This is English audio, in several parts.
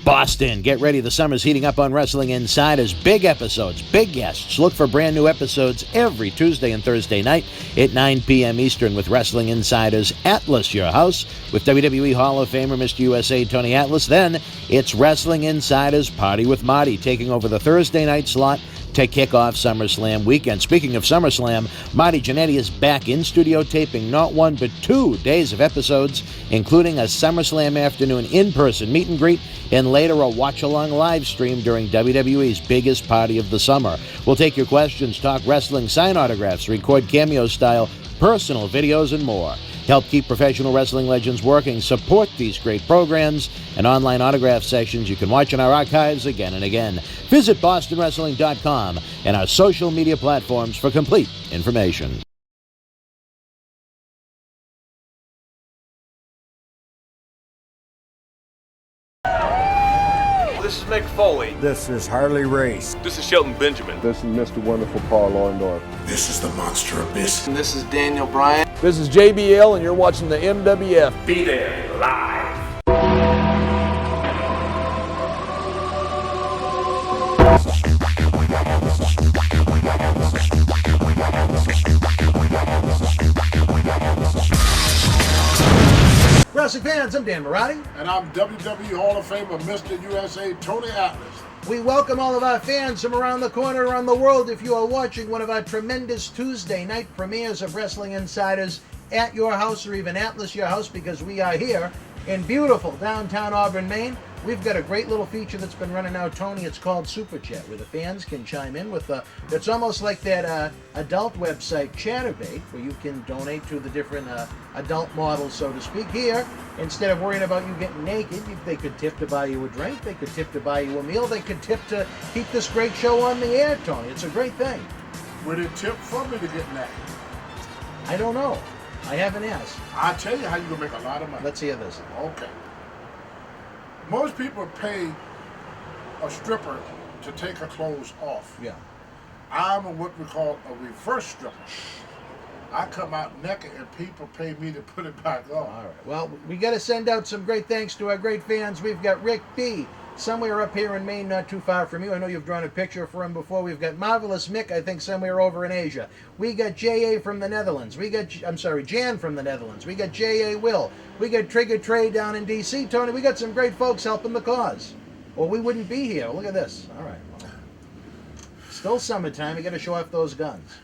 Boston, get ready. The summer's heating up on Wrestling Insiders. Big episodes, big guests. Look for brand new episodes every Tuesday and Thursday night at 9 p.m. Eastern with Wrestling Insiders Atlas, your house, with WWE Hall of Famer Mr. USA Tony Atlas. Then it's Wrestling Insiders Party with Marty, taking over the Thursday night slot to kick off SummerSlam weekend. Speaking of SummerSlam, Marty Jannetty is back in studio taping not 1 but 2 days of episodes, including a SummerSlam afternoon in-person meet and greet, and later a watch-along live stream during WWE's biggest party of the summer. We'll take your questions, talk wrestling, sign autographs, record Cameo-style personal videos, and more. Help keep professional wrestling legends working. Support these great programs and online autograph sessions you can watch in our archives again and again. Visit BostonWrestling.com and our social media platforms for complete information. This is Mick Foley. This is Harley Race. This is Shelton Benjamin. This is Mr. Wonderful Paul Orndorff. This is the Monster Abyss. And this is Daniel Bryan. This is JBL, and you're watching the MWF. Be there live. Wrestling fans, I'm Dan Marotti. And I'm WWE Hall of Famer Mr. USA Tony Atlas. We welcome all of our fans from around the corner, around the world. If you are watching one of our tremendous Tuesday night premieres of Wrestling Insiders at your house, or even Atlas your house, because we are here in beautiful downtown Auburn, Maine. We've got a great little feature that's been running now, Tony. It's called Super Chat, where the fans can chime in with it's almost like that adult website Chatterbait, where you can donate to the different adult models, so to speak. Here, instead of worrying about you getting naked, they could tip to buy you a drink, they could tip to buy you a meal, they could tip to keep this great show on the air, Tony. It's a great thing. Would it tip for me to get naked? I don't know. I haven't asked. I'll tell you how you can make a lot of money. Let's hear this. Okay. Most people pay a stripper to take her clothes off. Yeah. I'm what we call a reverse stripper. I come out naked and people pay me to put it back on. All right. Well, we got to send out some great thanks to our great fans. We've got Rick B. somewhere up here in Maine, not too far from you. I know you've drawn a picture for him before. We've got Marvelous Mick, I think, somewhere over in Asia. We got J.A. from the Netherlands. Jan from the Netherlands. We got J.A. Will. We got Trigger Trey down in D.C. Tony, we got some great folks helping the cause. Or we wouldn't be here. Look at this. All right. Well, still summertime. You got to show off those guns.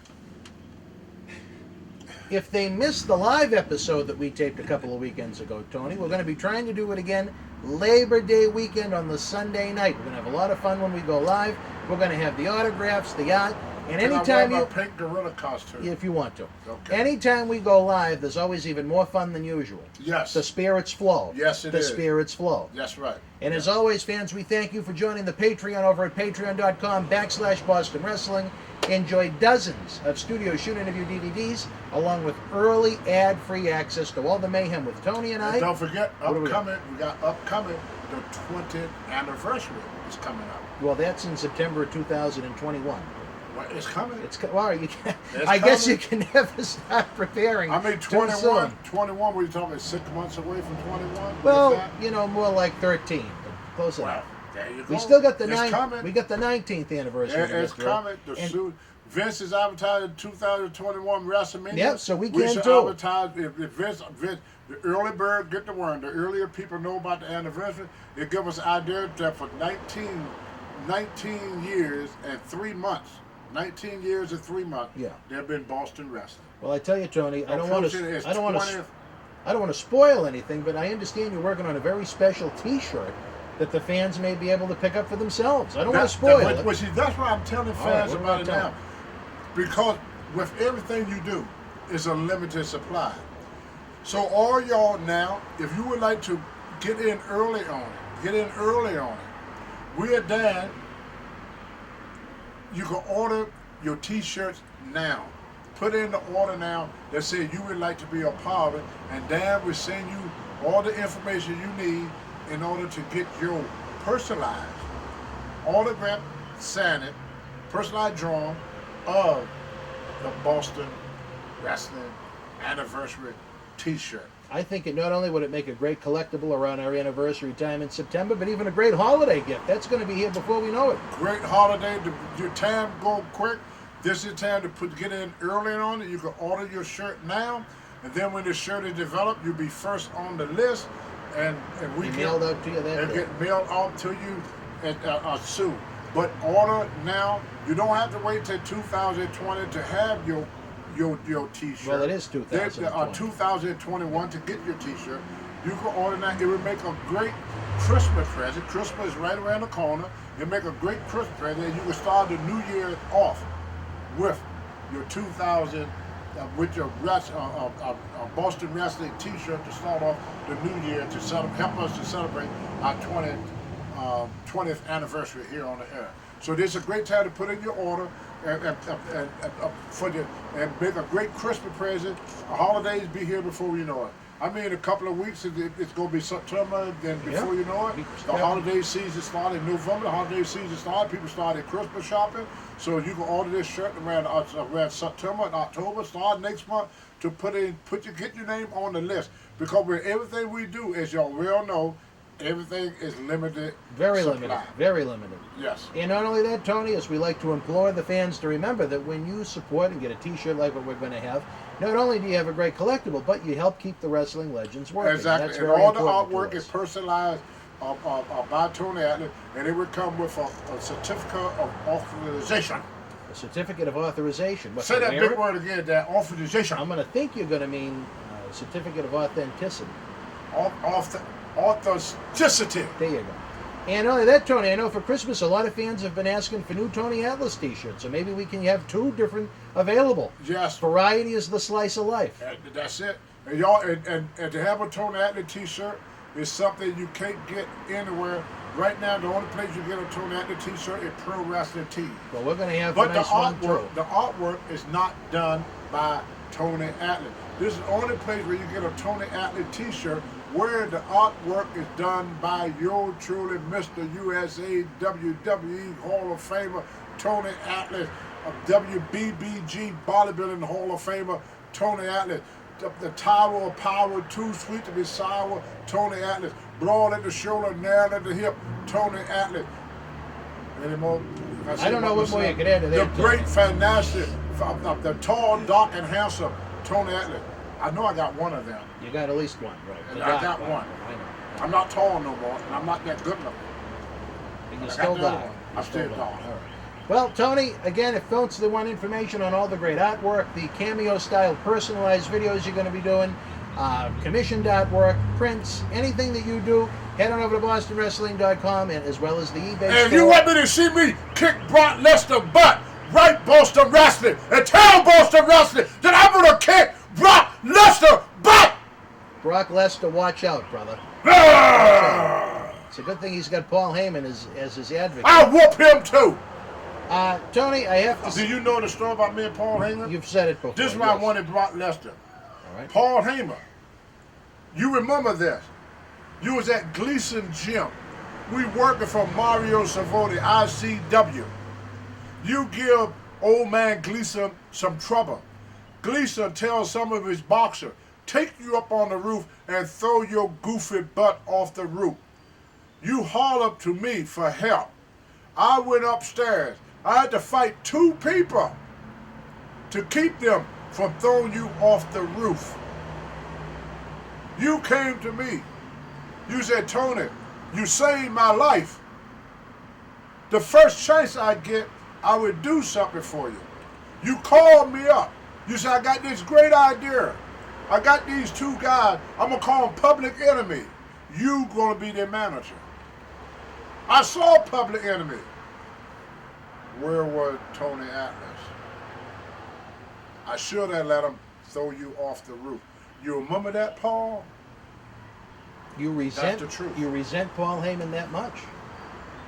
If they missed the live episode that we taped a couple of weekends ago, Tony, we're going to be trying to do it again Labor Day weekend on the Sunday night. We're going to have a lot of fun when we go live. We're going to have the autographs, the art, and anytime I wear my pink gorilla costume? If you want to. Okay. Anytime we go live, there's always even more fun than usual. Yes. The spirits flow. Yes, it is. The spirits flow. That's right. And as always, fans, we thank you for joining the Patreon over at patreon.com/Boston Wrestling. Enjoy dozens of studio shoot interview DVDs, along with early ad-free access to all the mayhem with Tony and I. And don't forget, we got upcoming, the 20th anniversary is coming up. Well, that's in September of 2021. Well, it's coming. I guess you can never start preparing. I mean, 21, we're talking 6 months away from 21? Well, more like 13, but close enough. There you go. We still got the We got the 19th anniversary. It's coming. Vince is advertising 2021 WrestleMania. Yep, so we should advertise. If Vince, the early bird get the worm. The earlier people know about the anniversary, it gives us an idea that for 19 years and 3 months, 19 years and 3 months, they've been Boston wrestling. Well, I tell you, Tony, I don't want to spoil anything, but I understand you're working on a very special T-shirt that the fans may be able to pick up for themselves. I don't want to spoil it. That's why I'm telling fans about it now. Because with everything you do, it's a limited supply. So all y'all now, if you would like to get in early on it, we at Dan, you can order your T-shirts now. Put in the order now that says you would like to be a part of it, and Dan will send you all the information you need in order to get your personalized, autographed, signed, personalized drawing of the Boston Wrestling Anniversary T-shirt. I think it not only would it make a great collectible around our anniversary time in September, but even a great holiday gift. That's going to be here before we know it. Great holiday. Your time go quick. This is the time to get in early on it. You can order your shirt now, and then when the shirt is developed, you'll be first on the list, and we get mailed out to you that day. Get mailed out to you soon. But order now. You don't have to wait till 2020 to have your T-shirt. Well, it is 2020. 2021 to get your T-shirt. You can order that. It would make a great Christmas present. Christmas is right around the corner. It make a great Christmas present, and you can start the new year off with your 2000, with your Boston Wrestling T-shirt to start off the new year to help us to celebrate our 20th anniversary here on the air. So this is a great time to put in your order and make a great Christmas present. The holidays be here before you know it. I mean, a couple of weeks, it's going to be September, then before you know it, the holiday season started in November, the holiday season started, people started Christmas shopping, so you can order this shirt around September and October, start next month, to get your name on the list, because with everything we do, as y'all well know, everything is limited. Very supply. limited. Very limited. Yes. And not only that, Tony, as we like to implore the fans to remember that when you support and get a T-shirt like what we're going to have, not only do you have a great collectible, but you help keep the wrestling legends working. Exactly. That's and very all the important artwork is personalized by Tony Atlas, and it would come with a certificate of authorization. A certificate of authorization. What, say that big word again, that authorization. I'm going to think you're going to mean certificate of authenticity. Authenticity. There you go. And not only that, Tony, I know for Christmas a lot of fans have been asking for new Tony Atlas T-shirts, so maybe we can have 2 different available. Yes. Variety is the slice of life. That's it. And y'all, and to have a Tony Atlas T-shirt is something you can't get anywhere. Right now, the only place you get a Tony Atlas T-shirt is Pro Wrestling Tees. Well, we're going to have but a nice the artwork is not done by Tony Atlas. This is the only place where you get a Tony Atlas T-shirt where the artwork is done by your truly Mr. USA WWE Hall of Famer Tony Atlas, WBBG Bodybuilding Hall of Famer Tony Atlas, the Tower of Power, Too Sweet to Be Sour Tony Atlas, Broad at the shoulder, Narrow at the hip Tony Atlas. Any more? I don't know what more you could add to that. The great, fantastic, the tall, dark, and handsome Tony Atlas. I know I got one of them. You got at least one, right? I got one. I know. I'm not tall no more, and I'm not that good looking. And you're still dark. I'm still dark. All right. Well, Tony, again, if folks that want information on all the great artwork, the Cameo-style personalized videos you're going to be doing, commissioned artwork, prints, anything that you do, head on over to BostonWrestling.com, and as well as the eBay store. And if you want me to see me kick Brock Lesnar butt, write Boston Wrestling and tell Boston Wrestling that I'm going to kick Brock Lesnar butt! Brock Lesnar, watch out, brother. It's a good thing he's got Paul Heyman as his advocate. I'll whoop him too! Tony, I have to... Do you know the story about me and Paul Heyman? You've said it before. This is why I wanted Brock Lesnar. All right. Paul Heyman. You remember this. You was at Gleason Gym. We working for Mario Savoni, ICW. You give old man Gleason some trouble. Gleason tells some of his boxers, take you up on the roof and throw your goofy butt off the roof. You haul up to me for help. I went upstairs. I had to fight 2 people to keep them from throwing you off the roof. You came to me. You said, Tony, you saved my life. The first chance I get, I would do something for you. You called me up. You said, I got this great idea. I got these 2 guys. I'm going to call them Public Enemy. You going to be their manager. I saw Public Enemy. Where was Tony Atlas? I should have let him throw you off the roof. You remember that, Paul? You resent That's the truth. You resent Paul Heyman that much?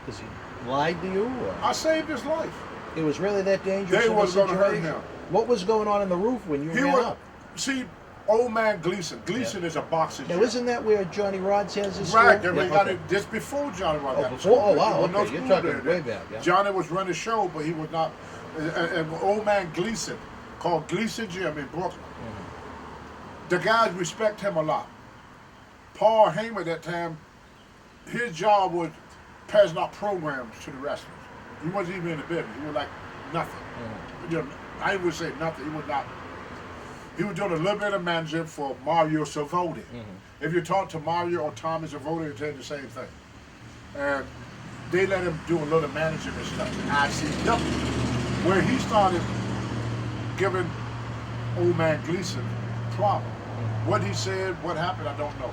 Because he lied to you? Or? I saved his life. It was really that dangerous? They was going to hurt him. What was going on in the roof when you ran up? See, old man Gleason. Gleason is a boxing Now, champ. isn't that where Johnny Rods has his Right, school? they got it just before Johnny Rods got before? Oh, school. wow, There was okay, no you're school talking there. way back, yeah. Johnny was running the show, but he was not. And old man Gleason, called Gleason Gym in Brooklyn. the guys respect him a lot. Paul Heyman at that time, his job was passing out programs to the wrestlers. He wasn't even in the business. He was like nothing. You know, I would say nothing. He was not. He was doing a little bit of management for Mario Savoni. If you talk to Mario or Tommy Savoni, he'll tell you the same thing. And they let him do a little management and stuff in ICW, where he started giving old man Gleason problem. What he said, what happened, I don't know.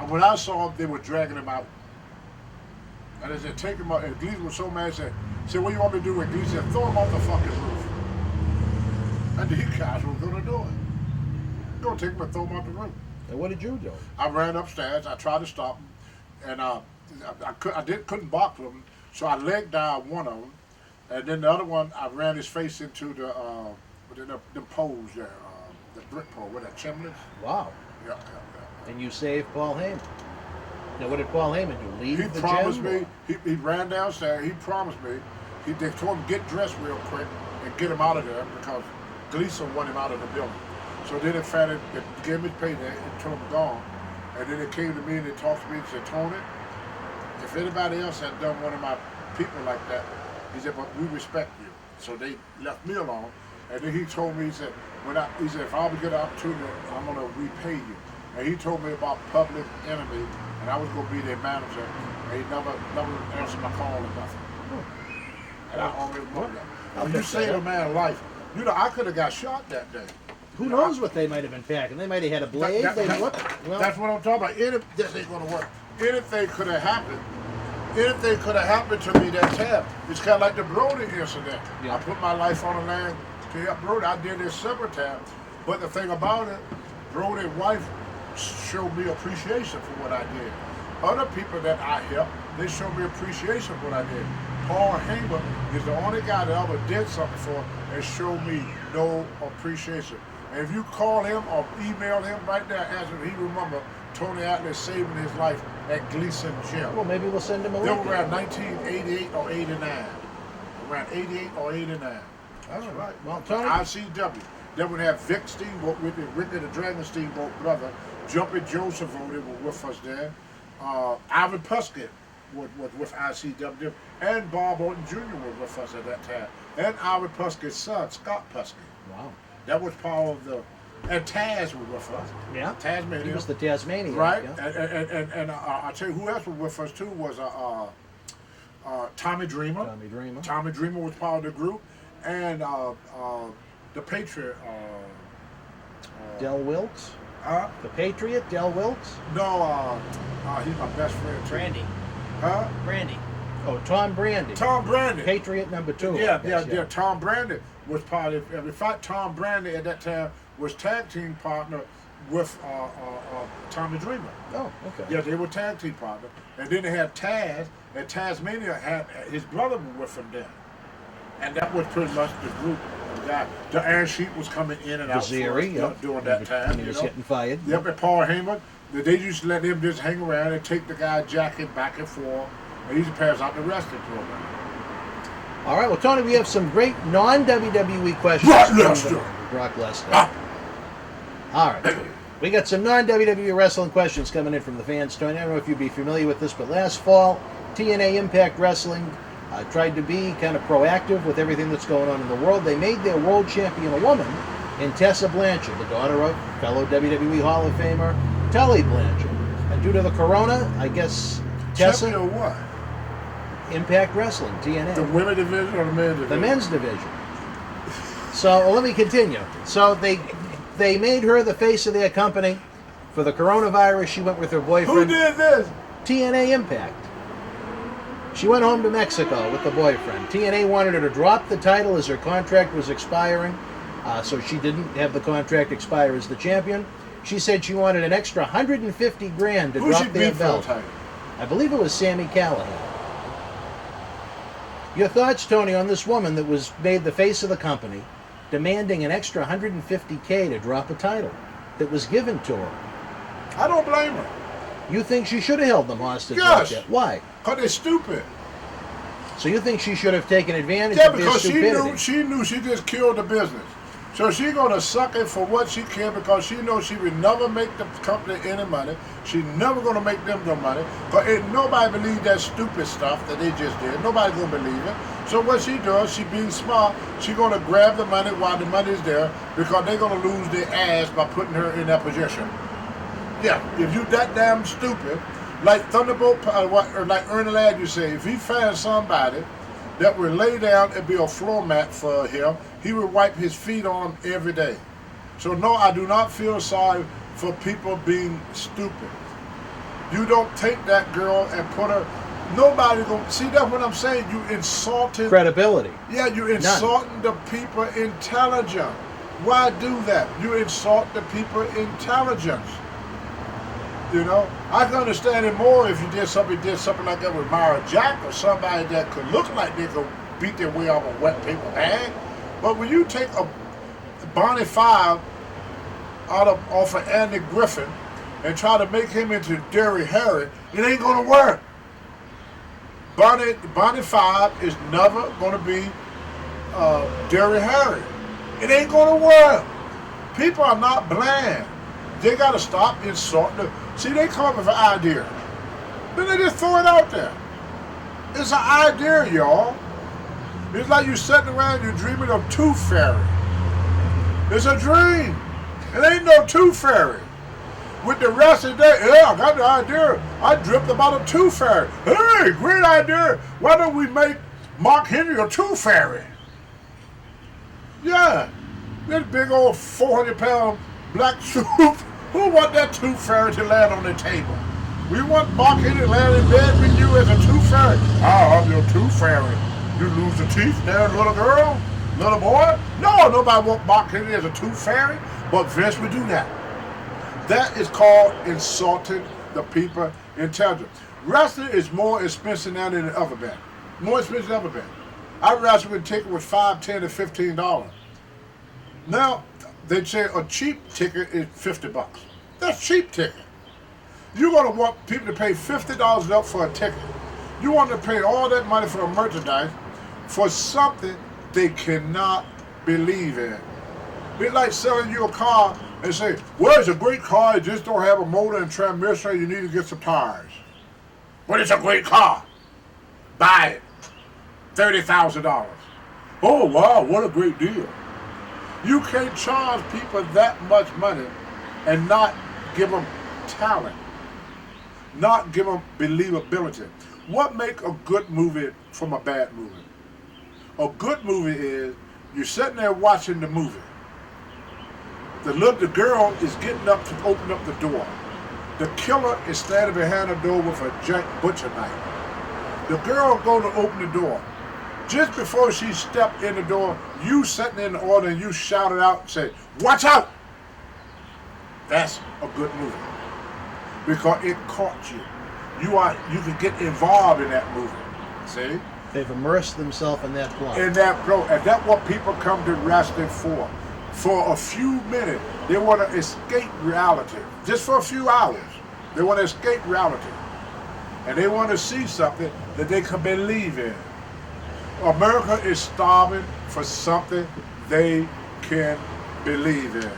And when I saw him, they were dragging him out. And they said, take him out. And Gleason was so mad, said, what do you want me to do with Gleason? He said, throw him off the fucking roof. And these guys were going to do it. Going to take him and throw him off the roof. And what did you do? I ran upstairs. I tried to stop him. And couldn't box him, so I legged down one of them. And then the other one, I ran his face into the poles there, the brick pole with that chimneys. Wow. Yeah. And you saved Paul Heyman. Now, what did Paul Heyman do? Leave He the promised gym? me, he ran downstairs, he promised me, they told him get dressed real quick and get him out of there because Gleason wanted him out of the building. So then it gave me his payday and told him gone. And then they came to me and they talked to me and said, Tony, if anybody else had done one of my people like that, he said, but we respect you. So they left me alone. And then he told me, he said, if I ever get an opportunity, I'm going to repay you. And he told me about Public Enemy, and I was going to be their manager, and he never answered my call or nothing. And I always remember that. When you save a man's life, you know, I could have got shot that day. Who knows what they might have been packing? They might have had a blade. That's what I'm talking about. This ain't going to work. Anything could have happened. Anything could have happened to me that time. It's kind of like the Brody incident. Yeah. I put my life on the line to help Brody. I did this several times. But the thing about it, Brody's wife showed me appreciation for what I did. Other people that I helped, they showed me appreciation for what I did. Paul Heyman is the only guy that ever did something for and showed me no appreciation. And if you call him or email him right there, ask him, he remember Tony Atlas saving his life at Gleason Gym. Well, maybe we'll send him a They link. were around 1988 or 89. Around 88 or 89. That's right. Well, Tony, ICW. Then we have Vic Steamboat with Ricky the Dragon Steamboat brother. Jumpin' Joe Savoni was with us there. Ivan Puskett was with ICW. And Bob Orton Jr. was with us at that time. And Ivan Puskett's son, Scott Puskett. Wow. That was part of the... And Taz was with us. Yeah. Tasmania. He was the Tasmanian. Right. Yeah. And I'll tell you who else was with us too was Tommy Dreamer. Tommy Dreamer was part of the group. And the Patriot. Del Wilkes? The Patriot, Del Wilkes? No, he's my best friend too. Brandy. Huh? Brandy. Oh, Tom Brandy. Tom Brandy. Patriot number 2. Yeah. Tom Brandy was part of. In fact, Tom Brandy at that time was tag team partner with Tommy Dreamer. Oh, okay. Yeah, they were tag team partner, and then they had Taz, and Tasmania had his brother with him there, and that was pretty much the group of guys. The Iron Sheik was coming in and out Zeri, during that time. And he was getting fired. Yep, and Paul Heyman, they used to let him just hang around and take the guy's jacket back and forth, and he used to pass out the wrestling program. All right, well, Tony, we have some great non-WWE questions. Brock Lesnar. All right. We got some non-WWE wrestling questions coming in from the fans, Tony. I don't know if you'd be familiar with this, but last fall, TNA Impact Wrestling tried to be kind of proactive with everything that's going on in the world. They made their world champion a woman in Tessa Blanchard, the daughter of fellow WWE Hall of Famer Tully Blanchard. And due to the corona, I guess Tessa... Champion or what? Impact Wrestling, TNA. The women's division or the men's division? The men's division. So let me continue. So they made her the face of their company. For the coronavirus, she went with her boyfriend. Who did this? TNA Impact. She went home to Mexico with the boyfriend. TNA wanted her to drop the title as her contract was expiring, so she didn't have the contract expire as the champion. She said she wanted an extra $150,000 to drop their belt. I believe it was Sami Callihan. Your thoughts, Tony, on this woman that was made the face of the company, demanding an extra $150,000 to drop a title that was given to her? I don't blame her. You think she should have held them hostage Yes. like that? Why? Because they're stupid. So you think she should have taken advantage Yeah, of their because stupidity? she knew she just killed the business. So she's going to suck it for what she can because she knows she will never make the company any money. She's never going to make them no money. But ain't nobody believe that stupid stuff that they just did. Nobody going to believe it. So what she does, she being smart, she going to grab the money while the money is there because they're going to lose their ass by putting her in that position. Yeah, if you that damn stupid, like Thunderbolt, or like Ernie Ladd, you say, if he finds somebody that would lay down and be a floor mat for him, he would wipe his feet on every day. So no, I do not feel sorry for people being stupid. You don't take that girl and put her, nobody gonna, see that's what I'm saying, you insulted. Credibility. Yeah, you insulting the people intelligent. Why do that? You insult the people intelligence. You know, I can understand it more if you did something like that with Myra Jack or somebody that could look like they could beat their way off a wet paper bag. But when you take a Bonnie Five off of Andy Griffin and try to make him into Derry Harry, it ain't gonna work. Bonnie Five is never gonna be Derry Harry. It ain't gonna work. People are not blind. They gotta stop insulting them. See, they come up with an idea. Then they just throw it out there. It's an idea, y'all. It's like you sitting around, you're dreaming of Tooth Fairy. It's a dream. It ain't no Tooth Fairy. With the rest of the day, yeah, I got the idea. I dreamt about a Tooth Fairy. Hey, great idea. Why don't we make Mark Henry a Tooth Fairy? Yeah. This big old 400-pound black suit. Who want that Tooth Fairy to land on the table? We want Mark Henry to land in bed with you as a Tooth Fairy. I'm your Tooth Fairy. You lose the teeth there, little girl, little boy? No, nobody want Mark Henry as a Tooth Fairy, but Vince would do that. That is called insulting the people intelligent. Wrestling is more expensive now than it ever been. More expensive than ever been. I wrestle with a ticket with $5, $10, and $15. Now, they say a cheap ticket is $50. That's cheap ticket. You're going to want people to pay $50 up for a ticket. You want to pay all that money for a merchandise for something they cannot believe in. It's like selling you a car and say, well, it's a great car, it just don't have a motor and transmission, you need to get some tires. But it's a great car. Buy it. $30,000. Oh, wow, what a great deal. You can't charge people that much money and not give them talent, not give them believability. What makes a good movie from a bad movie? A good movie is you're sitting there watching the movie. The girl is getting up to open up the door. The killer is standing behind the door with a giant butcher knife. The girl go to open the door. Just before she stepped in the door, you sitting in the order and you shouted out and said, watch out! That's a good movie. Because it caught you. You can get involved in that movie. See? They've immersed themselves in that plot. In that plot. And that's what people come to wrestling for. For a few minutes, they want to escape reality. Just for a few hours. They want to escape reality. And they want to see something that they can believe in. America is starving for something they can believe in.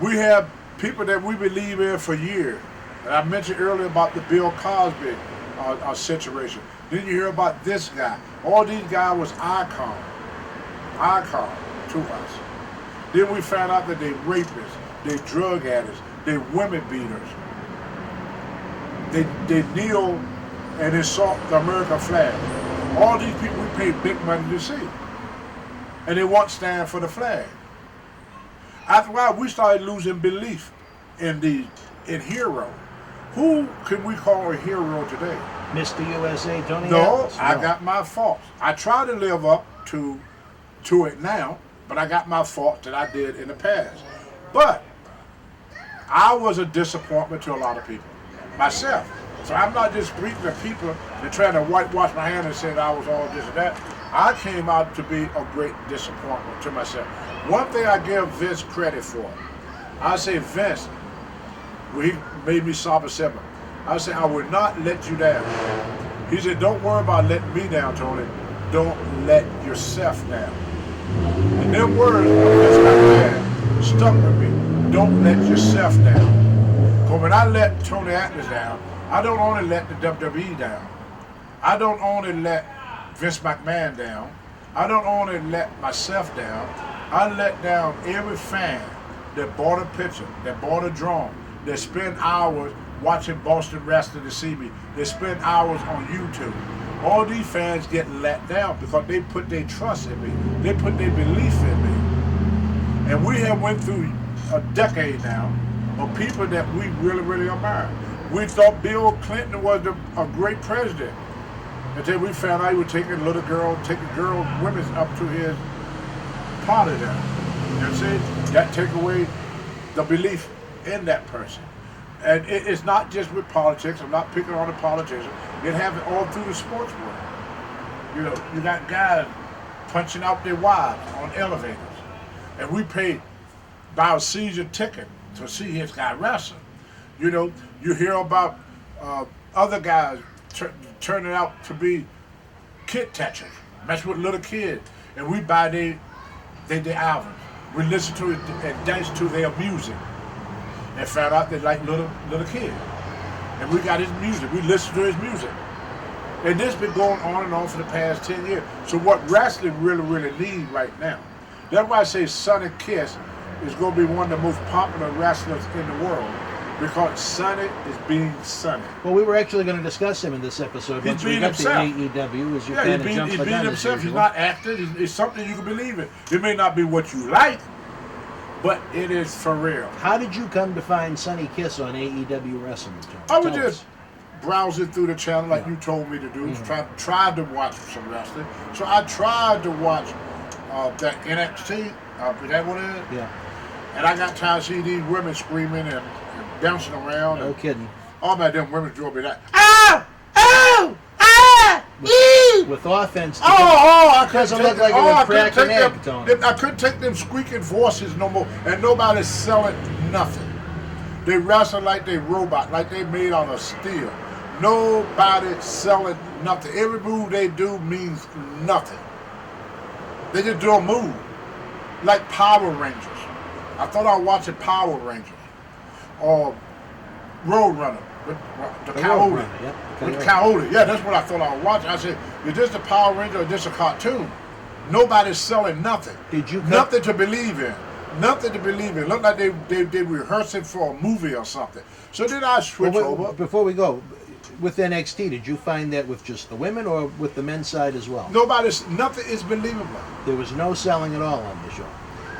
We have people that we believe in for years. And I mentioned earlier about the Bill Cosby situation. Then you hear about this guy. All these guys was icon to us. Then we found out that they rapists, they drug addicts, they women beaters. They kneel and insult the American flag. All these people we pay big money to see. And they won't stand for the flag. After a while, we started losing belief in heroes. Who can we call a hero today? Mr. USA, Tony No, Atlas? I got my faults. I try to live up to it now, but I got my faults that I did in the past. But I was a disappointment to a lot of people. Myself. So I'm not just greeting the people and trying to whitewash my hand and saying I was all this and that. I came out to be a great disappointment to myself. One thing I give Vince credit for, I say, Vince, when he made me Saba 7, I said, I will not let you down. He said, don't worry about letting me down, Tony. Don't let yourself down. And them words, that's my dad, stuck with me. Don't let yourself down. Because when I let Tony Atlas down, I don't only let the WWE down. I don't only let Vince McMahon down. I don't only let myself down. I let down every fan that bought a picture, that bought a drone, that spent hours watching Boston wrestling to see me. They spend hours on YouTube. All these fans get let down because they put their trust in me. They put their belief in me. And we have went through a decade now of people that we really, really admire. We thought Bill Clinton was a great president until we found out he was taking women up to his party there. You see, that take away the belief in that person. And it's not just with politics. I'm not picking on the politicians. It happens all through the sports world. You know, you got guys punching out their wives on elevators. And we pay buy a season ticket to see his guy wrestle. You know, you hear about other guys turning out to be kid touchers, mess with little kids, and we buy their albums. We listen to it and dance to their music, and found out they like little kids. And we got his music. We listen to his music, and this been going on and on for the past 10 years. So what wrestling really, really needs right now? That's why I say Sonny Kiss is going to be one of the most popular wrestlers in the world. Because Sonny is being Sonny. Well, we were actually going to discuss him in this episode. He's being himself. AEW, as you yeah, he's being himself. He's not acting. It's something you can believe in. It may not be what you like, but it is for real. How did you come to find Sonny Kiss on AEW Wrestling? I was just browsing through the channel like you told me to do. Mm-hmm. Tried to watch some wrestling. So I tried to watch that NXT. Is that what it is? Yeah. And I got tired of seeing these women screaming and bouncing around. No kidding. All my them women drove me that. Ow! Ow! Ah! With offense. I doesn't look like it would crack an egg, Tony. I couldn't take them squeaking voices no more, and nobody's selling nothing. They wrestle like they robot, like they made out of steel. Nobody selling nothing. Every move they do means nothing. They just do a move, like Power Rangers. I thought I was watching Power Rangers. Or Roadrunner with the Coyote. With the Coyote. Yeah, that's what I thought I was watching. I said, is this the Power Ranger or is this a cartoon? Nobody's selling nothing. Nothing to believe in. Nothing to believe in. Looked like they rehearsing for a movie or something. So then I switch over. Before we go, with NXT, did you find that with just the women or with the men's side as well? Nothing is believable. There was no selling at all on the show.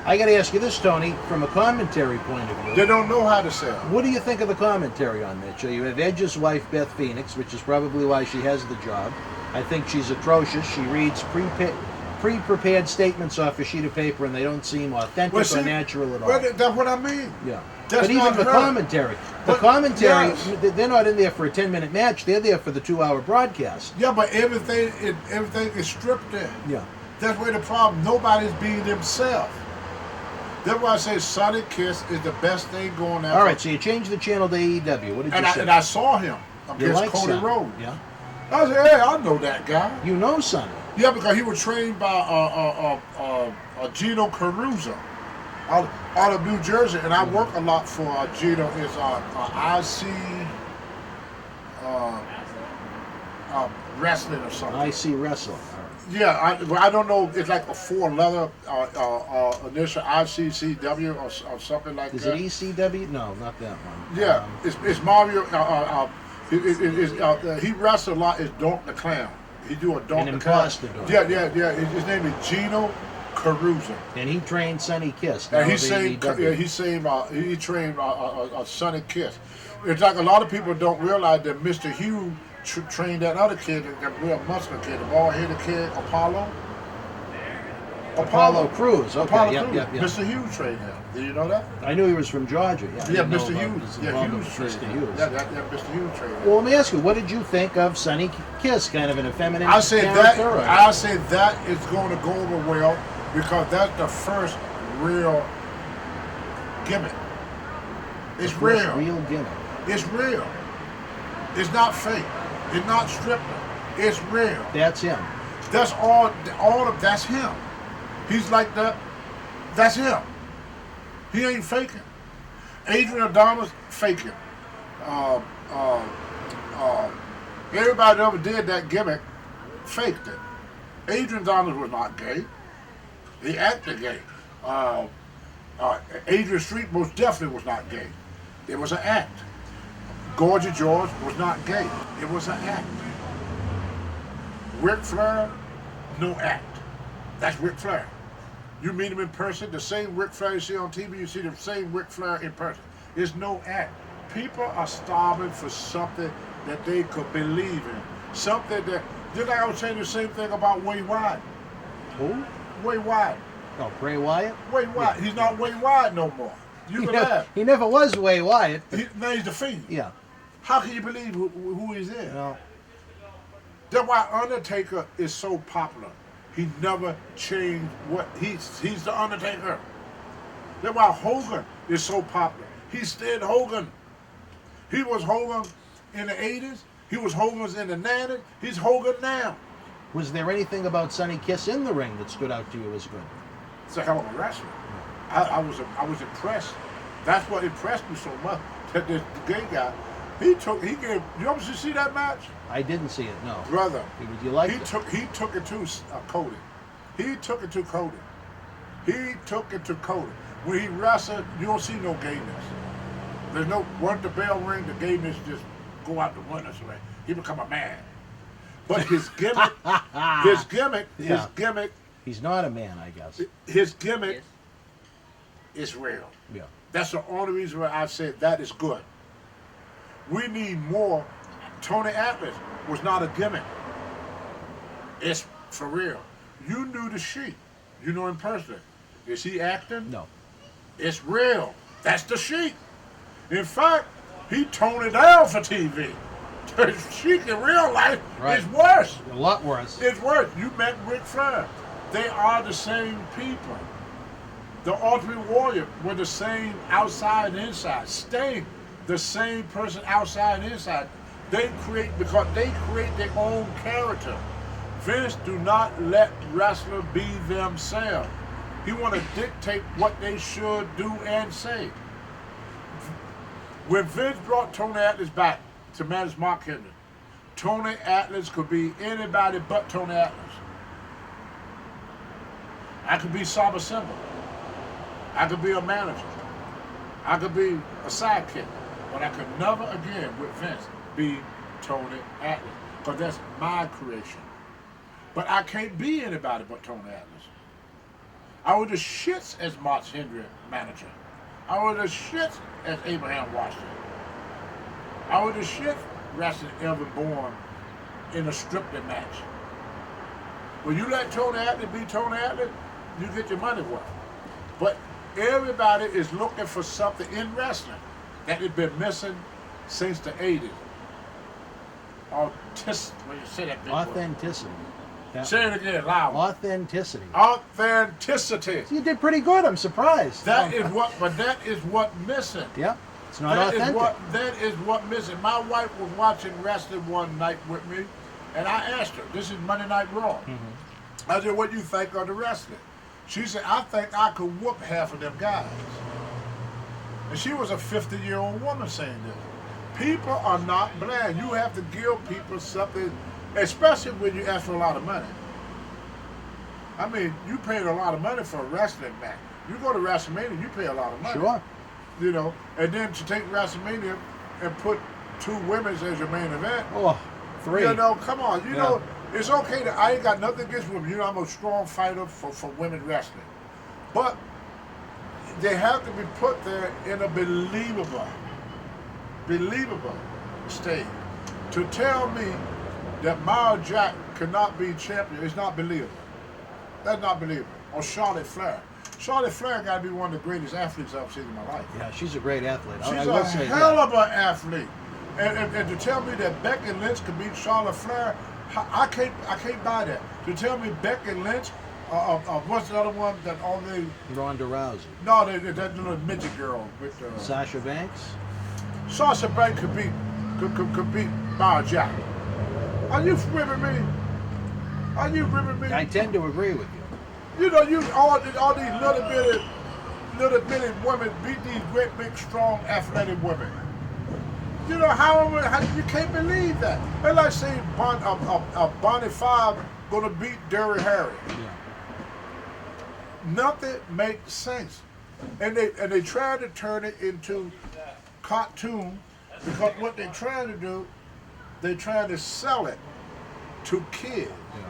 I got to ask you this, Tony, from a commentary point of view. They don't know how to sell. What do you think of the commentary on that show? You have Edge's wife, Beth Phoenix, which is probably why she has the job. I think she's atrocious. She reads pre-prepared statements off a sheet of paper, and they don't seem authentic or natural at all. Well, that's what I mean. Yeah. That's but even the commentary. They're not in there for a 10-minute match. They're there for the 2-hour broadcast. Yeah, but everything is stripped in. Yeah. That's where the problem. Nobody's being themselves. That's why I say Sonny Kiss is the best thing going out. All right, so you changed the channel to AEW. What did you say? And I saw him against Cody Rhodes. Yeah. I said, hey, I know that guy. You know Sonny. Yeah, because he was trained by Gino Caruso out of New Jersey, and I work a lot for Gino. Is IC Wrestling or something. IC Wrestling. Yeah, I don't know. It's like a 4-letter initial ICCW or something like that. Is it ECW? No, not that one. Yeah, it's Mario. He wrestles a lot. Is Donk the Clown. He do a Donk the Clown. Yeah. His name is Gino Caruso. And he trained Sonny Kiss. And he trained Sonny Kiss. It's like a lot of people don't realize that Mr. Hughes trained that other kid, that real muscular kid, the bald-headed kid, Apollo Crews. Okay. Apollo Crews. Yep. Mr. Hughes trained him. Did you know that? I knew he was from Georgia. Yeah, Mr. Hughes. Yeah, Hughes trained him. Yeah, Mr. Hughes trained him. Well, let me ask you, what did you think of Sonny Kiss? Kind of an effeminate character? I say that is going to go over well because that's the first real gimmick. It's real. Real gimmick. It's real. It's not fake. It's not stripped. It's real. That's him. That's all of that's him. He's like that. That's him. He ain't faking. Adrian Adonis faking. Everybody that ever did that gimmick faked it. Adrian Adonis was not gay. He acted gay. Adrian Street most definitely was not gay. It was an act. Gorgeous George was not gay. It was an act. Ric Flair, no act. That's Ric Flair. You meet him in person, the same Ric Flair you see on TV, you see the same Ric Flair in person. There's no act. People are starving for something that they could believe in. Something that, did I was saying the same thing about Way Wyatt? Who? Way Wyatt. Oh, Bray Wyatt? Way Wyatt. He's not Way Wyatt no more. You can laugh. He never was Way Wyatt. Now he's the Fiend. Yeah. How can you believe who he's in? No. That's why Undertaker is so popular. He never changed what he's the Undertaker. That's why Hogan is so popular. He stayed Hogan. He was Hogan in the 80s. He was Hogan in the 90s. He's Hogan now. Was there anything about Sonny Kiss in the ring that stood out to you as good? It's a hell of a wrestler. I was impressed. That's what impressed me so much. That the gay guy, he gave. You ever see that match? I didn't see it. No. Brother, You liked he it? took it to Cody. He took it to Cody. He took it to Cody. When he wrestled, you don't see no gayness. There's no, once the bell ring, the gayness just go out the window. So he become a man. But his gimmick, his gimmick. He's not a man, I guess. His gimmick is real. Yeah. That's the only reason why I said that is good. We need more. Tony Atlas was not a gimmick. It's for real. You knew the Sheik. You know him personally. Is he acting? No. It's real. That's the Sheik. In fact, he toned it down for TV. The Sheik in real life is worse. A lot worse. It's worse. You met Ric Flair. They are the same people. The Ultimate Warrior were the same outside and inside. Sting, the same person outside and inside. Because they create their own character. Vince do not let wrestlers be themselves. He want to dictate what they should do and say. When Vince brought Tony Atlas back to manage Mark Henry, Tony Atlas could be anybody but Tony Atlas. I could be Saba Simba. I could be a manager. I could be a sidekick. But I could never again with Vince be Tony Atlas. Because that's my creation. But I can't be anybody but Tony Atlas. I was the shits as Mark Henry manager. I was the shits as Abraham Washington. I was the shit wrestling ever born in a scripted match. When you let Tony Atlas be Tony Atlas, you get your money worth. But everybody is looking for something in wrestling that has been missing since the 80s. Authenticity. Yeah. Say it again, loud. Authenticity. Authenticity. You did pretty good. I'm surprised. That is what missing. Yeah. It's not authentic. That is what missing. My wife was watching wrestling one night with me, and I asked her, this is Monday Night Raw. Mm-hmm. I said, what do you think of the wrestling? She said, I think I could whoop half of them guys. And she was a 50-year-old woman saying this. People are not blind. You have to give people something, especially when you ask for a lot of money. I mean, you paid a lot of money for a wrestling match. You go to WrestleMania, you pay a lot of money. Sure. You know, and then to take WrestleMania and put 2 women's as your main event. Oh, 3. You know, come on. You know, it's okay that I ain't got nothing against women. You know, I'm a strong fighter for women wrestling. But they have to be put there in a believable state. To tell me that Maya Jack cannot be champion is not believable. That's not believable. Or Charlotte Flair. Charlotte Flair got to be one of the greatest athletes I've seen in my life. Yeah, she's a great athlete. She's a hell of an athlete. And to tell me that Becky Lynch could beat Charlotte Flair, I can't buy that. To tell me Becky Lynch, what's the other one that all they... Ronda Rousey. No, that little midget girl with... Sasha Banks? Sasha Banks could beat Maya Jack. Are you ripping me? Are you ripping me? I tend to agree with you. You know, all these little bitty women beat these great, big, strong, athletic women. You know how you can't believe that. They like saying Bonnie Five gonna beat Derry Harry. Yeah. Nothing makes sense, and they try to turn it into cartoon because what they're trying to do, they're trying to sell it to kids. Yeah.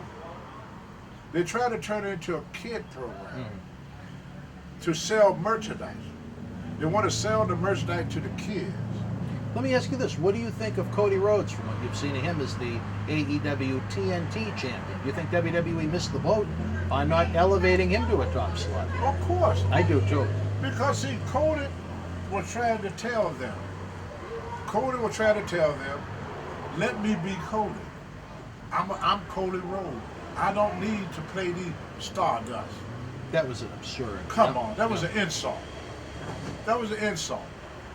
They're trying to turn it into a kid program to sell merchandise. They want to sell the merchandise to the kids. Let me ask you this. What do you think of Cody Rhodes from what you've seen of him as the AEW TNT champion? Do you think WWE missed the boat on not elevating him to a top slot? Of course. I do too. Because see, Cody was trying to tell them. Let me be Cody. I'm Cody Rhodes. I don't need to play the Stardust. That was an absurd. Come on, that was an insult. That was an insult.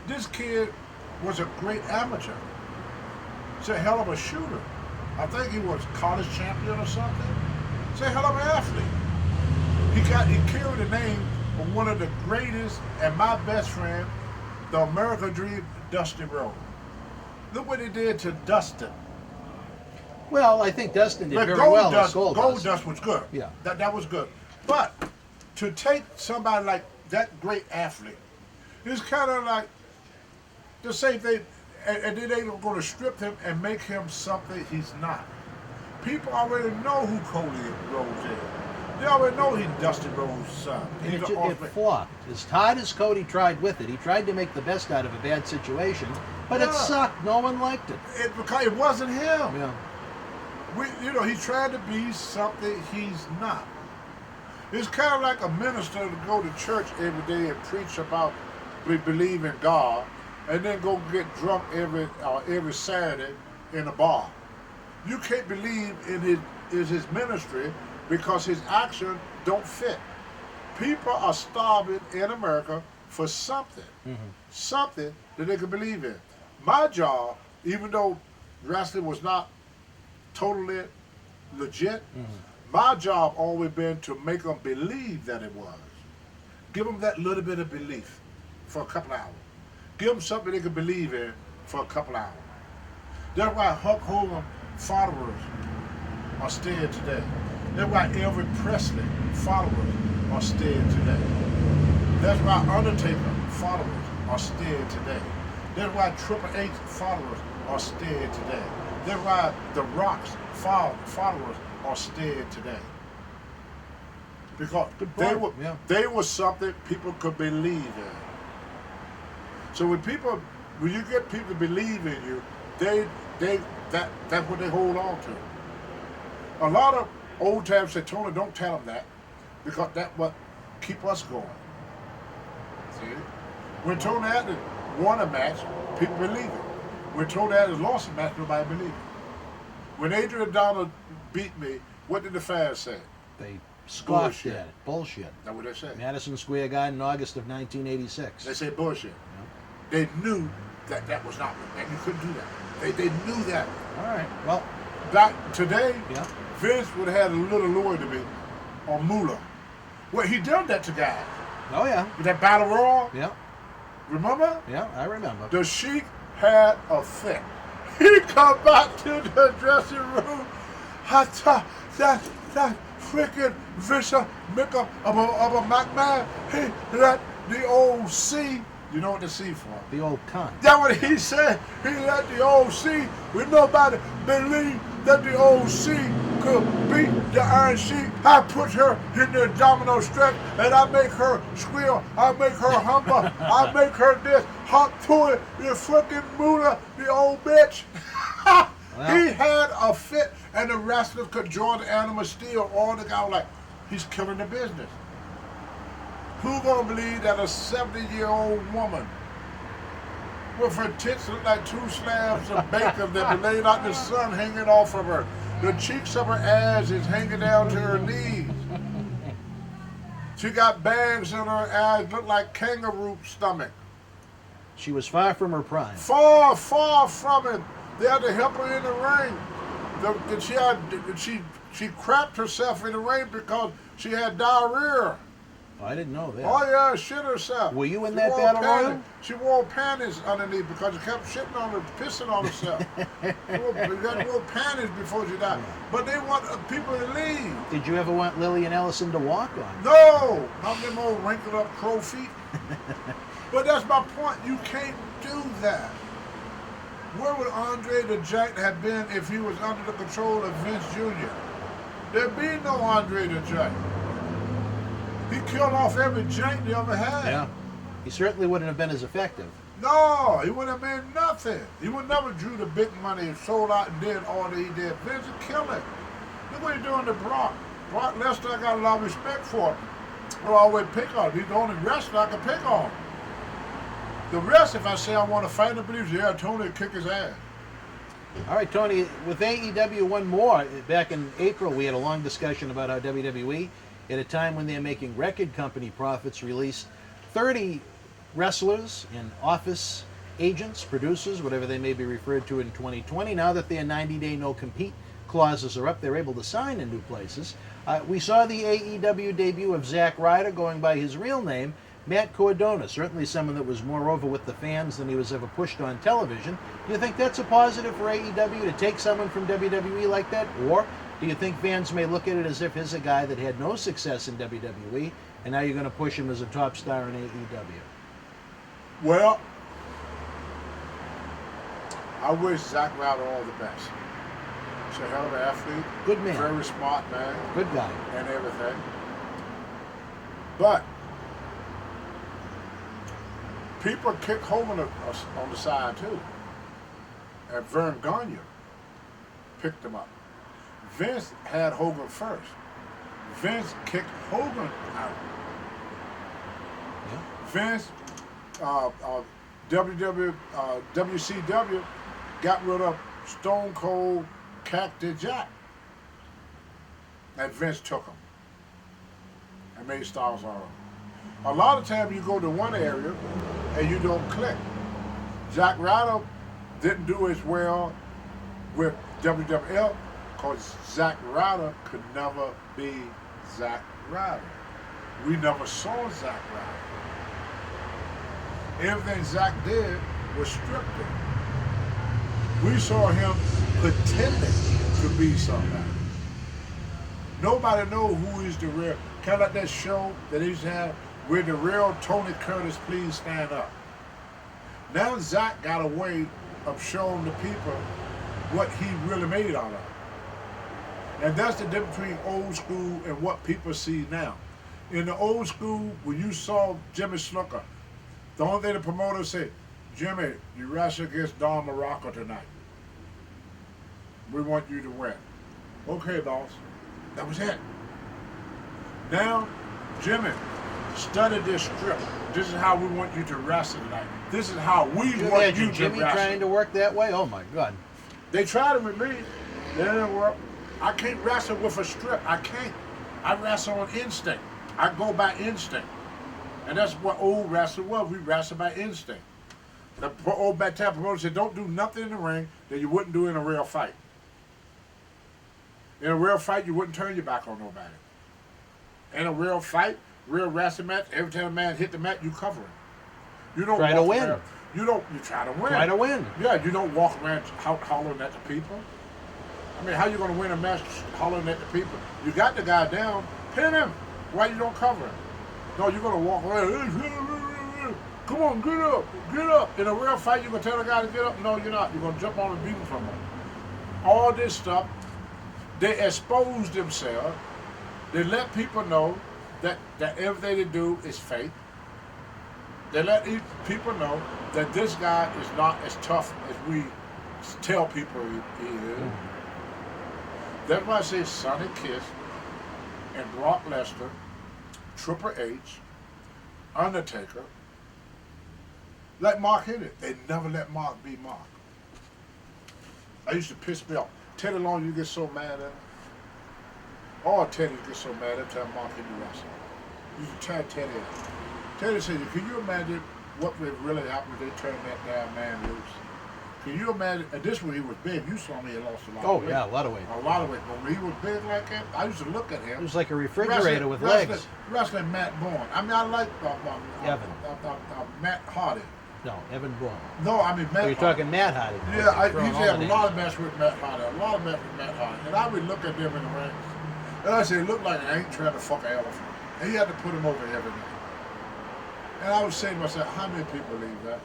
This kid was a great amateur. He's a hell of a shooter. I think he was college champion or something. He's a hell of an athlete. He carried the name of one of the greatest and my best friend, the American Dream, Dusty Rhodes. Look what he did to Dustin. Well, I think Dustin did But very well as Gold Dust was good. Yeah. That was good. But to take somebody like that great athlete, it's kind of like the same thing, and then they're going to strip him and make him something he's not. People already know who Cody Rhodes is. They already know he's Dusty Rhodes' son. And He's it flopped. As hard as Cody tried with it, he tried to make the best out of a bad situation, but it sucked. No one liked it. Because it wasn't him. Yeah. He tried to be something he's not. It's kind of like a minister to go to church every day and preach about we believe in God, and then go get drunk every Saturday in a bar. You can't believe in his ministry because his action don't fit. People are starving in America for something, something that they can believe in. My job, even though wrestling was not totally legit, my job always been to make them believe that it was. Give them that little bit of belief for a couple hours. Give them something they can believe in for a couple hours. That's why Hulk Hogan followers are staying today. That's why Elvis Presley followers are staying today. That's why Undertaker followers are staying today. That's why Triple H followers are staying today. That's why The Rock's followers are staying today. Because they were something people could believe in. So when you get people to believe in you, that's what they hold on to. A lot of old times say, Tony, don't tell them that, because that's what keep us going. See? When Tony Atlas won a match, people believe it. When Tony Atlas lost a match, nobody believed it. When Adrian Donald beat me, what did the fans say? They scoffed at it. Bullshit. That's what they say. Madison Square Garden in August of 1986. They say bullshit. Yeah. They knew that was not, that you couldn't do that. They knew that. All right. Well, back today, yeah. Vince would have had a little loyalty on Moolah. Well, he done that to guys. Oh, yeah. With that battle royal. Yeah. Remember? Yeah, I remember. The Sheik had a fit. He come back to the dressing room. That freaking vicious makeup of a McMahon. He let the old C. You know what the C for? The old cunt. That's what he said. He let the old C. When nobody believed that the old C could beat the Iron Sheik. I put her in the domino stretch and I make her squeal. I make her humble. I make her this. Hop to it, you fucking Moolah, the old bitch. Well, he had a fit, and the wrestlers could join the Animal Steel. All the guys were like, he's killing the business. Who gonna believe that a 70-year-old woman with her tits look like 2 slabs of bacon that laid out the sun hanging off of her? The cheeks of her ass is hanging down to her knees. She got bags in her eyes, look like kangaroo stomach. She was far from her prime. Far, far from it. They had to help her in the ring. She crapped herself in the ring because she had diarrhea. I didn't know that. Oh yeah, shit herself. Were you in She that wore battle panties. royal? She wore panties underneath because she kept shitting on her, pissing on herself. She wore panties before she died. But they want people to leave. Did you ever want Lillian Ellison to walk on? No, not them old wrinkled up crow feet. But that's my point. You can't do that. Where would Andre the Giant have been if he was under the control of Vince Jr.? There'd be no Andre the Giant. He killed off every giant he ever had. Yeah. He certainly wouldn't have been as effective. No, he wouldn't have made nothing. He would never drew the big money and sold out and did all that he did. Vince would kill him. Look what he's doing to Brock. Brock Lesnar, I got a lot of respect for him. I always pick on him. He's the only wrestler I can pick on. The rest, if I say I want to fight him, believes, yeah, Tony will kick his ass. All right, Tony, with AEW, one more. Back in April, we had a long discussion about how WWE, at a time when they're making record company profits, released 30 wrestlers and office agents, producers, whatever they may be referred to in 2020. Now that their 90-day no-compete clauses are up, they're able to sign in new places. We saw the AEW debut of Zack Ryder going by his real name, Matt Cardona, certainly someone that was more over with the fans than he was ever pushed on television. Do you think that's a positive for AEW to take someone from WWE like that? Or do you think fans may look at it as if he's a guy that had no success in WWE and now you're going to push him as a top star in AEW? Well, I wish Zack Ryder all the best. He's a hell of an athlete. Good man. Very smart man. Good guy. And everything. But people kick Hogan on the side too. And Vern Gagne picked him up. Vince had Hogan first. Vince kicked Hogan out. Yeah. Vince, WCW got rid of Stone Cold Cactus Jack. And Vince took him and made stars on him. A lot of times you go to one area and you don't click. Zack Ryder didn't do as well with WWF because Zack Ryder could never be Zack Ryder. We never saw Zack Ryder. Everything Zack did was scripted. We saw him pretending to be somebody. Nobody knows who is the real. Kind of like that show that he used to have, "Where the real Tony Curtis, please stand up." Now Zack got a way of showing the people what he really made out of. And that's the difference between old school and what people see now. In the old school, when you saw Jimmy Snuka, the only thing the promoter said, "Jimmy, you wrestle against Don Morocco tonight. We want you to win." Okay, boss. That was it. Now, Jimmy, study this script. This is how we want you to wrestle tonight. This is how we want you to Jimmy wrestle. trying to work that way? Oh my God. They tried it with me. They didn't work. I can't wrestle with a script. I can't. I wrestle on instinct. I go by instinct. And that's what old wrestling was. We wrestle by instinct. The old bad tap promoter said, don't do nothing in the ring that you wouldn't do in a real fight. In a real fight, you wouldn't turn your back on nobody. In a real fight, real wrestling match, every time a man hit the mat, you cover him. You don't try to walk win. around. You try to win. Try to win. Yeah, you don't walk around hollering at the people. I mean, how you going to win a match hollering at the people? You got the guy down, pin him. Why you don't cover him? No, you're going to walk around. Come on, get up, get up. In a real fight, you're going to tell the guy to get up? No, you're not. You're going to jump on and beat him from him. All this stuff, they expose themselves. They let people know that everything they do is fake. They let people know that this guy is not as tough as we tell people he is. That's why I say Sonny Kiss and Brock Lesnar, Triple H, Undertaker, like Mark Henry. They never let Mark be Mark. I used to piss me off. Teddy Long, you get so mad at him. All Teddy gets so mad every time Mark Henry wrestling. You should tell Teddy. Teddy said, can you imagine what would really happen if they turned that damn man loose? Can you imagine? And this one he was big. You saw me, he lost a lot. Oh of weight. yeah, a lot of weight. A lot of weight. But when he was big like that, I used to look at him. It was like a refrigerator with legs. Wrestling Matt Bourne. I mean, I like Evan. Matt Hardy. No, Evan Bourne. No, I mean Matt. So you're talking Matt Hardy. Yeah, he had a lot of matches with Matt Hardy. A lot of matches with Matt Hardy. And I would look at them in the ring, and I said, look like I ain't trying to fuck an elephant. And he had to put him over every night. And I was saying to myself, how many people believe that?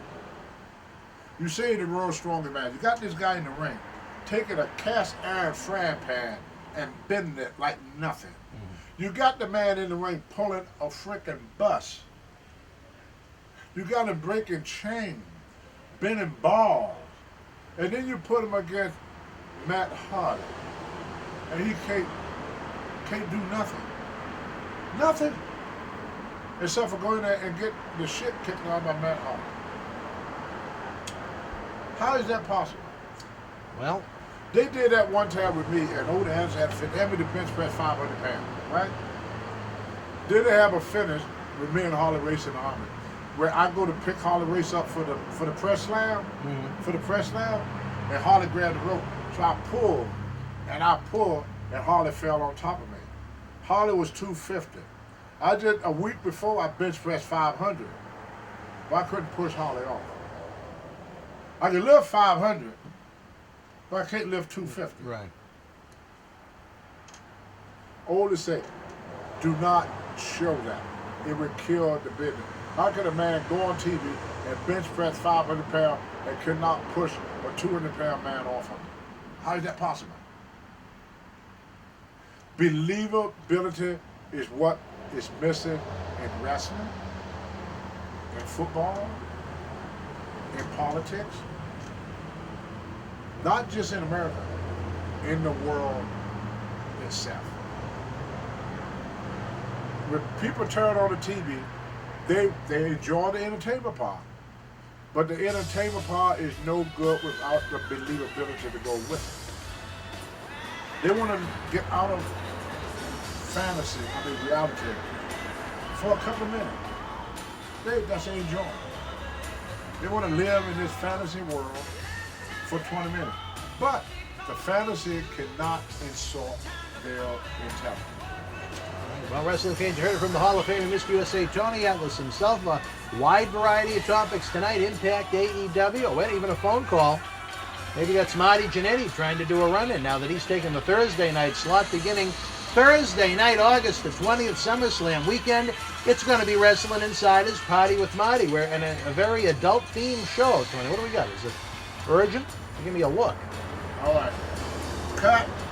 You say the world's strongest man. You got this guy in the ring taking a cast iron frying pan and bending it like nothing. Mm-hmm. You got the man in the ring pulling a freaking bus. You got him breaking chains, bending balls. And then you put him against Matt Hardy. And he can't do nothing. Nothing. Except for going there and get the shit kicked out by Matt Hardy. How is that possible? Well, they did that one time with me, and old Anderson had to fit me to bench press 500 pounds, right? Then they have a finish with me and Harley Race in the Army, where I go to pick Harley Race up for the press slam, and Harley grabbed the rope. So I pulled, and Harley fell on top of me. Harley was 250. I did a week before I bench pressed 500. Well, I couldn't push Harley off. I can lift 500, but I can't lift 250. right. Only say, do not show that. It would kill the business. How can a man go on TV and bench press 500 pounds and cannot push a 200-pound man off him? How is that possible? Believability is what is missing in wrestling, in football, in politics, not just in America, in the world itself. When people turn on the TV, they enjoy the entertainment part. But the entertainment part is no good without the believability to go with it. They want to get out of fantasy, reality, for a couple of minutes. That's their enjoyment. They want to live in this fantasy world for 20 minutes. But the fantasy cannot insult their intelligence. Well, wrestling fans, you heard it from the Hall of Famer, Mr. USA, Tony Atlas himself. A wide variety of topics tonight. Impact, AEW, or even a phone call. Maybe that's Marty Jannetty trying to do a run-in now that he's taking the Thursday night slot beginning Thursday night, August the 20th, Summerslam weekend. It's going to be Wrestling Insiders Party with Marty. We're in a very adult-themed show, Tony. What do we got? Is it urgent? Give me a look. All right. Cut.